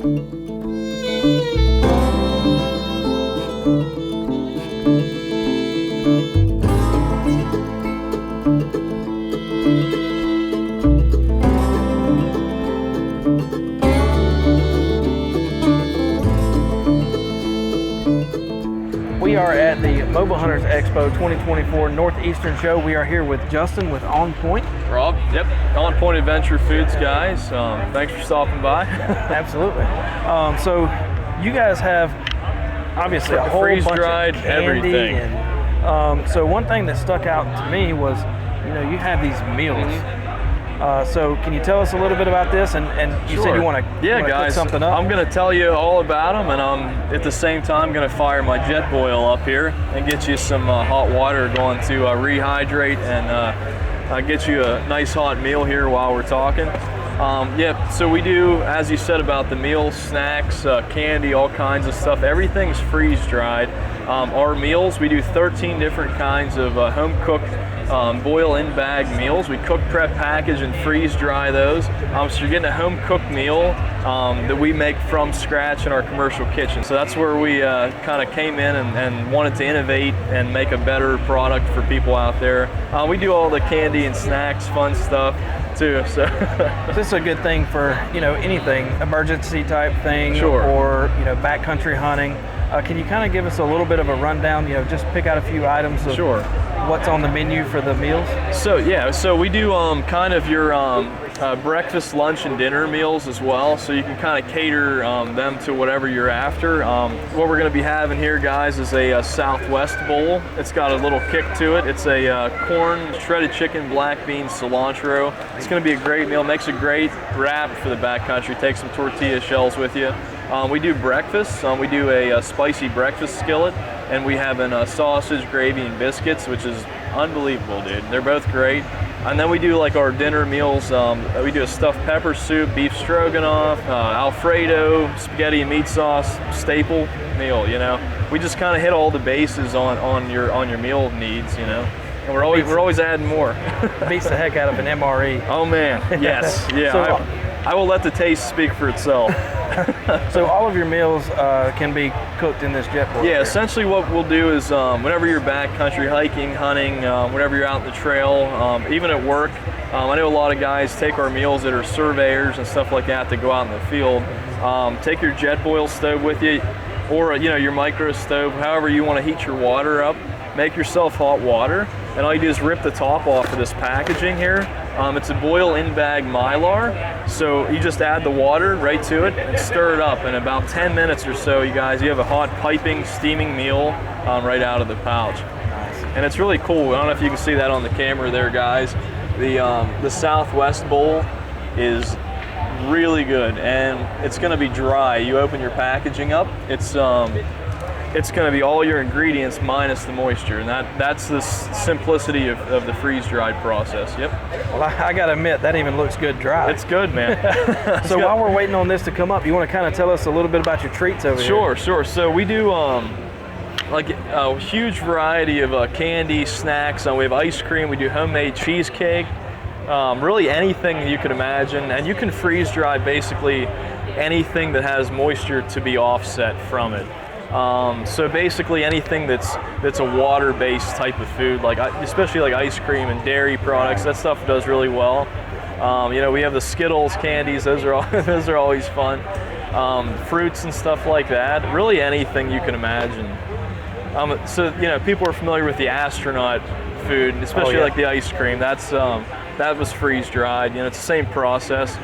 We are at the Mobile Hunters Expo 2024 Northeastern show. We are here with Justin with On Point. Rob, yep, On Point Adventure Foods guys. Thanks for stopping by. Absolutely. So you guys have obviously a whole bunch of candy everything. And so one thing that stuck out to me was, you have these meals. So can you tell us a little bit about this? And you said you want to cook something up? I'm going to tell you all about them, and I'm at the same time going to fire my jet boil up here and get you some hot water going to rehydrate and get you a nice hot meal here while we're talking. So we do, as you said about the meals, snacks, candy, all kinds of stuff. Everything's freeze dried. Our meals, we do 13 different kinds of home cooked boil in bag meals. We cook, prep, package, and freeze dry those. So you're getting a home cooked meal that we make from scratch in our commercial kitchen. So that's where we kind of came in and wanted to innovate and make a better product for people out there. We do all the candy and snacks, fun stuff too. So this is a good thing for anything, emergency type thing, sure, or backcountry hunting. Can you kind of give us a little bit of a rundown? Just pick out a few items of sure what's on the menu for the meals. So we do kind of your breakfast, lunch, and dinner meals as well. So you can kind of cater them to whatever you're after. What we're going to be having here, guys, is a Southwest bowl. It's got a little kick to it. It's a corn, shredded chicken, black beans, cilantro. It's going to be a great meal. Makes a great wrap for the backcountry. Take some tortilla shells with you. We do breakfast. We do a spicy breakfast skillet, and we have sausage, gravy, and biscuits, which is unbelievable, dude. They're both great. And then we do like our dinner meals. We do a stuffed pepper soup, beef stroganoff, Alfredo, spaghetti and meat sauce, staple meal. We just kind of hit all the bases on your meal needs. And we're always adding more. Beats the heck out of an MRE. Oh man, yes, yeah. So, I will let the taste speak for itself. So all of your meals can be cooked in this jet boil? Yeah, essentially what we'll do is whenever you're backcountry hiking, hunting, whenever you're out in the trail, even at work, I know a lot of guys take our meals that are surveyors and stuff like that to go out in the field. Take your jet boil stove with you, or your micro stove, however you want to heat your water up. Make yourself hot water, and all you do is rip the top off of this packaging here. It's a boil in bag Mylar, so you just add the water right to it and stir it up. In about 10 minutes or so, you have a hot piping, steaming meal right out of the pouch. And it's really cool. I don't know if you can see that on the camera there, guys. The Southwest bowl is really good, and it's going to be dry. You open your packaging up, it's going to be all your ingredients minus the moisture, and that's the simplicity of the freeze-dried process. Yep. Well, I got to admit, that even looks good dry. It's good, man. So while we're waiting on this to come up, you want to kind of tell us a little bit about your treats over here? Sure. So we do like a huge variety of candy, snacks. We have ice cream. We do homemade cheesecake. Really anything you can imagine, and you can freeze-dry basically anything that has moisture to be offset from it. So basically anything that's a water-based type of food, like especially like ice cream and dairy products, that stuff does really well. We have the Skittles candies; those are always fun. Fruits and stuff like that. Really anything you can imagine. So people are familiar with the Astronaut Food, especially like the ice cream. That was freeze-dried. It's the same process.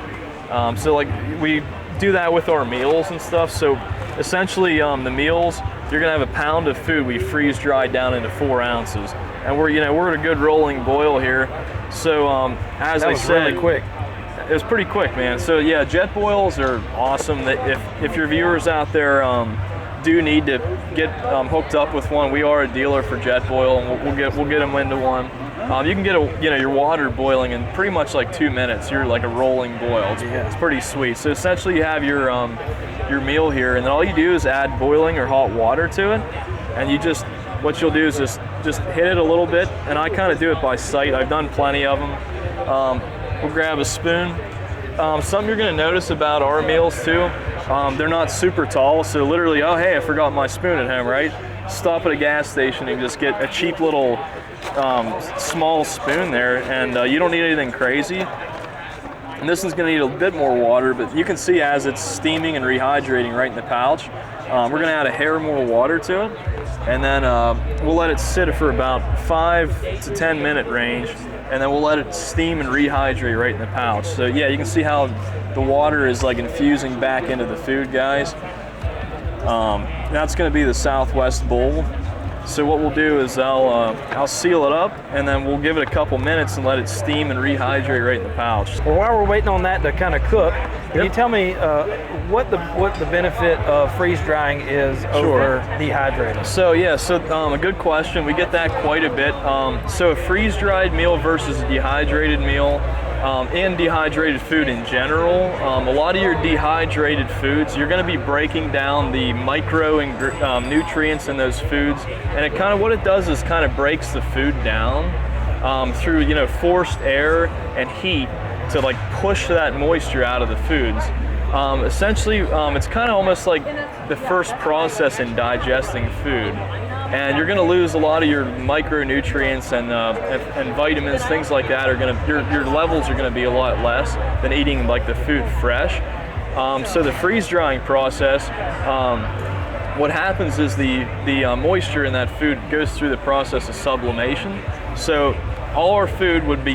So like we do that with our meals and stuff. So essentially the meals, you're gonna have a pound of food we freeze dried down into 4 ounces, and we're at a good rolling boil here. So as I said, really quick. It was pretty quick, man. So yeah, jet boils are awesome. If your viewers out there do need to get hooked up with one, we are a dealer for jet boil, and we'll get them into one. You can get your water boiling in pretty much like 2 minutes. You're like a rolling boil. It's pretty sweet. So essentially, you have your meal here, and then all you do is add boiling or hot water to it, and what you'll do is just hit it a little bit, and I kind of do it by sight. I've done plenty of them. We'll grab a spoon, Something you're going to notice about our meals too, they're not super tall, so literally, oh hey, I forgot my spoon at home, right? Stop at a gas station and just get a cheap little small spoon there, and you don't need anything crazy. And this is going to need a bit more water, but you can see as it's steaming and rehydrating right in the pouch. We're going to add a hair more water to it, and then we'll let it sit for about 5 to 10 minute range, and then we'll let it steam and rehydrate right in the pouch. So yeah, you can see how the water is like infusing back into the food, guys. That's going to be the Southwest bowl. So what we'll do is I'll seal it up, and then we'll give it a couple minutes and let it steam and rehydrate right in the pouch. Well, while we're waiting on that to kind of cook, can you tell me what the benefit of freeze drying is over dehydrating? So yeah, a good question. We get that quite a bit. So a freeze dried meal versus a dehydrated meal. And dehydrated food in general, a lot of your dehydrated foods, you're going to be breaking down the micro nutrients in those foods, and it kind of, what it does is kind of breaks the food down through, you know, forced air and heat to like push that moisture out of the foods. Essentially, it's kind of almost like the first process in digesting food. And you're going to lose a lot of your micronutrients and vitamins, things like that. Your levels are going to be a lot less than eating like the food fresh. So the freeze drying process, what happens is the moisture in that food goes through the process of sublimation. So all our food would be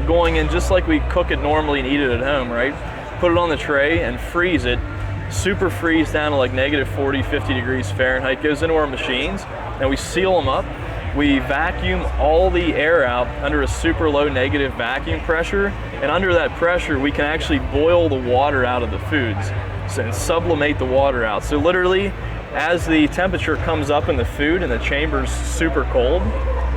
going in just like we cook it normally and eat it at home, right? Put it on the tray and freeze it. Super freeze down to like -40, 50 degrees Fahrenheit, goes into our machines, and we seal them up. We vacuum all the air out under a super low negative vacuum pressure, and under that pressure we can actually boil the water out of the foods and sublimate the water out. So literally, as the temperature comes up in the food and the chamber's super cold,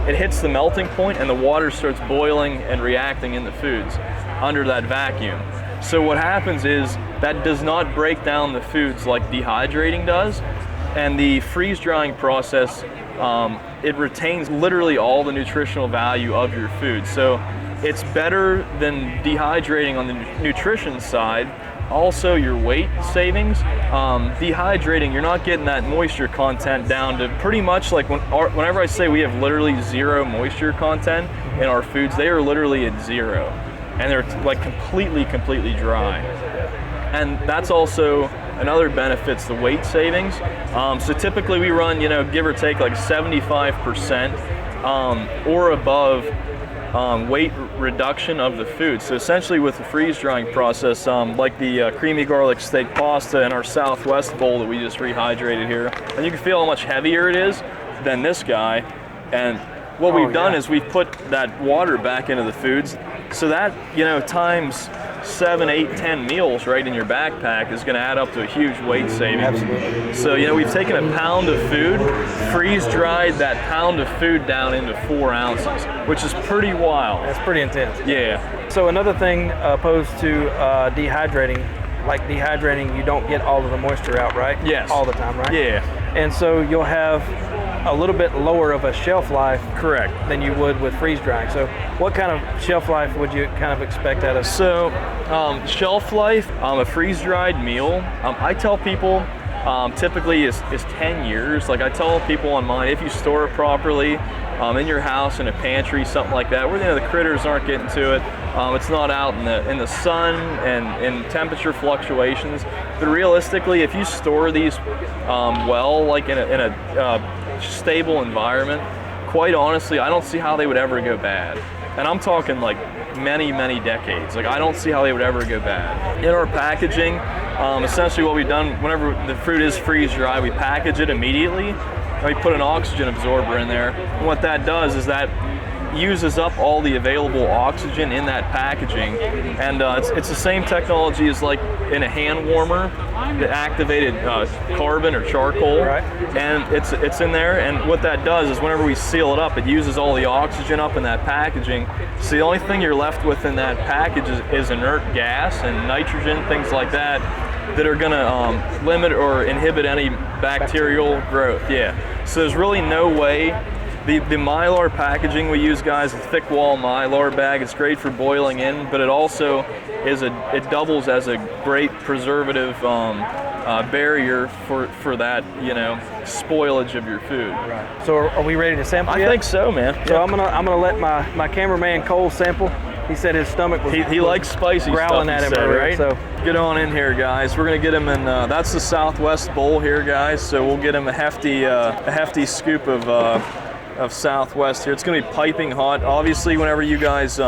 it hits the melting point and the water starts boiling and reacting in the foods under that vacuum. So what happens is that does not break down the foods like dehydrating does, and the freeze drying process, it retains literally all the nutritional value of your food. So it's better than dehydrating on the nutrition side. Also your weight savings. Dehydrating, you're not getting that moisture content down to pretty much like whenever I say we have literally 0 moisture content in our foods, they are literally at 0. And they're like completely dry. And that's also another benefit's the weight savings. So typically we run, you know, give or take like 75% or above weight reduction of the food. So essentially with the freeze drying process, like the creamy garlic steak pasta in our Southwest bowl that we just rehydrated here, and you can feel how much heavier it is than this guy. And what we've done is we've put that water back into the foods. So that, you know, times 7, 8, 10 meals right in your backpack is going to add up to a huge weight savings. Absolutely. So, you know, we've taken a pound of food, freeze dried that pound of food down into 4 ounces, which is pretty wild. That's pretty intense. Yeah. So another thing opposed to dehydrating, like dehydrating, you don't get all of the moisture out, right? Yes. All the time, right? Yeah. And so you'll have a little bit lower of a shelf life, correct, than you would with freeze drying. So what kind of shelf life would you kind of expect out of? So shelf life, a freeze dried meal, I tell people typically is 10 years. Like I tell people on mine, if you store it properly in your house, in a pantry, something like that, where, you know, the critters aren't getting to it, it's not out in the sun and in temperature fluctuations. But realistically, if you store these well, like in a stable environment, quite honestly, I don't see how they would ever go bad. And I'm talking like many decades. Like I don't see how they would ever go bad. In our packaging, essentially what we've done, whenever the fruit is freeze dry, we package it immediately, and we put an oxygen absorber in there. And what that does is that uses up all the available oxygen in that packaging, and it's the same technology as like in a hand warmer, the activated carbon or charcoal, right. And it's in there, and what that does is whenever we seal it up, it uses all the oxygen up in that packaging. So the only thing you're left with in that package is inert gas and nitrogen, things like that are going to limit or inhibit any bacterial growth. Yeah. So there's really no way The Mylar packaging we use, guys, a thick wall Mylar bag. It's great for boiling in, but it also it doubles as a great preservative barrier for that, you know, spoilage of your food. Right. So are we ready to sample yet? I think so, man. So I'm gonna let my cameraman Cole sample. He said his stomach was he likes spicy growling stuff, at him, said, earlier, right? So get on in here, guys. We're gonna get him in. That's the Southwest Bowl here, guys. So we'll get him a hefty scoop of Southwest here. It's gonna be piping hot. Obviously, whenever you guys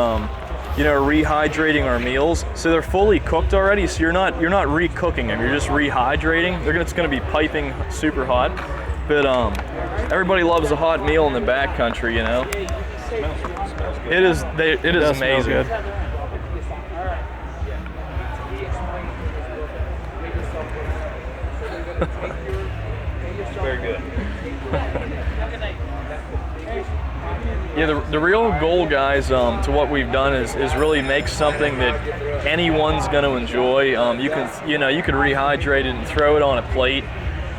you know, rehydrating our meals, so they're fully cooked already. So you're not re-cooking them. You're just rehydrating. It's gonna be piping super hot. But everybody loves a hot meal in the backcountry, you know. It is amazing. Good. Very good. Yeah, the real goal, guys, to what we've done is really make something that anyone's going to enjoy. You can rehydrate it and throw it on a plate,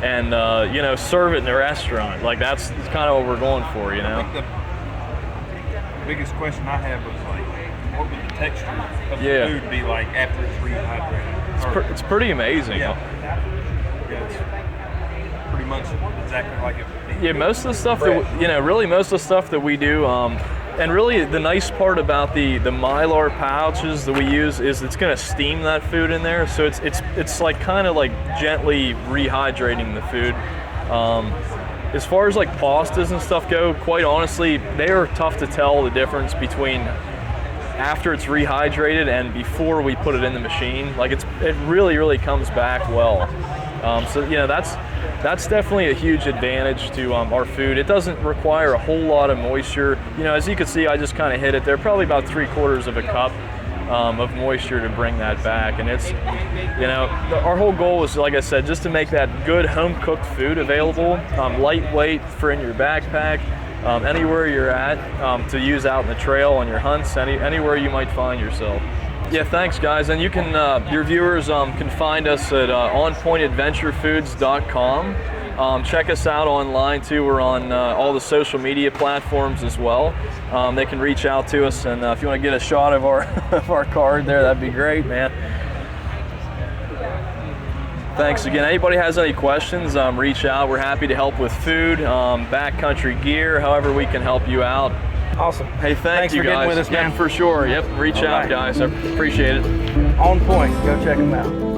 and you know, serve it in a restaurant. Like that's kind of what we're going for, you know. I think the biggest question I had was like, what would the texture of the food be like after it's rehydrated? It's pretty amazing. Yeah, it's pretty much exactly like it would be. Yeah, most of the stuff most of the stuff that we do, and really the nice part about the Mylar pouches that we use is it's going to steam that food in there, so it's like kind of like gently rehydrating the food. As far as like pastas and stuff go, quite honestly, they are tough to tell the difference between after it's rehydrated and before we put it in the machine. Like it really comes back well. So you know, that's definitely a huge advantage to our food. It doesn't require a whole lot of moisture. You know, as you can see, I just kind of hit it there, probably about 3/4 of a cup of moisture to bring that back. And it's, you know, our whole goal is, like I said, just to make that good home-cooked food available, lightweight for in your backpack, anywhere you're at, to use out in the trail on your hunts, anywhere you might find yourself. Yeah, thanks, guys. And you can, your viewers can find us at onpointadventurefoods.com. Check us out online too. We're on all the social media platforms as well. They can reach out to us, and if you want to get a shot of our of our card there, that'd be great, man. Thanks again. Anybody has any questions, reach out. We're happy to help with food, backcountry gear, however we can help you out. Awesome. Hey, thanks you for guys. getting with us, man. Yeah, for sure. Yep, reach out, guys. I appreciate it. On Point. Go check them out.